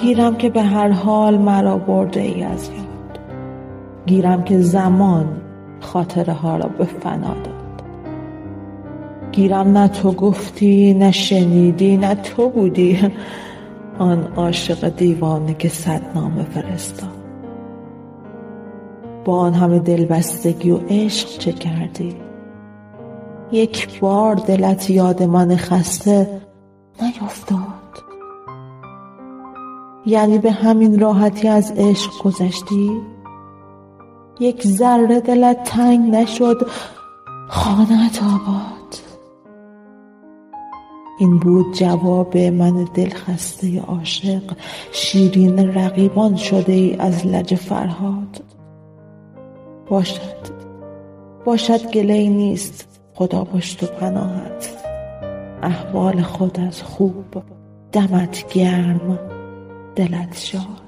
گیرم که به هر حال مرا برده ای از یاد، گیرم که زمان خاطره ها را به فنا داد. گیرم نه تو گفتی، نه شنیدی، نه تو بودی آن عاشق دیوانه که 100 نامه فرستاد. با آن همه دلبستگی و عشق چه کردی؟ یک بار دلت یاد من خسته نیفتاد؟ یعنی به همین راحتی از عشق گذشتی؟ یک ذره دلت تنگ نشد خانه‌ات آباد؟ این بود جواب من دلخسته عاشق، شیرین رقیبان شده ای از لج فرهاد. باشد گله‌ای نیست، خدا پشت و پناهت، احوال خود از خوب، دمت گرم، دلت شاد.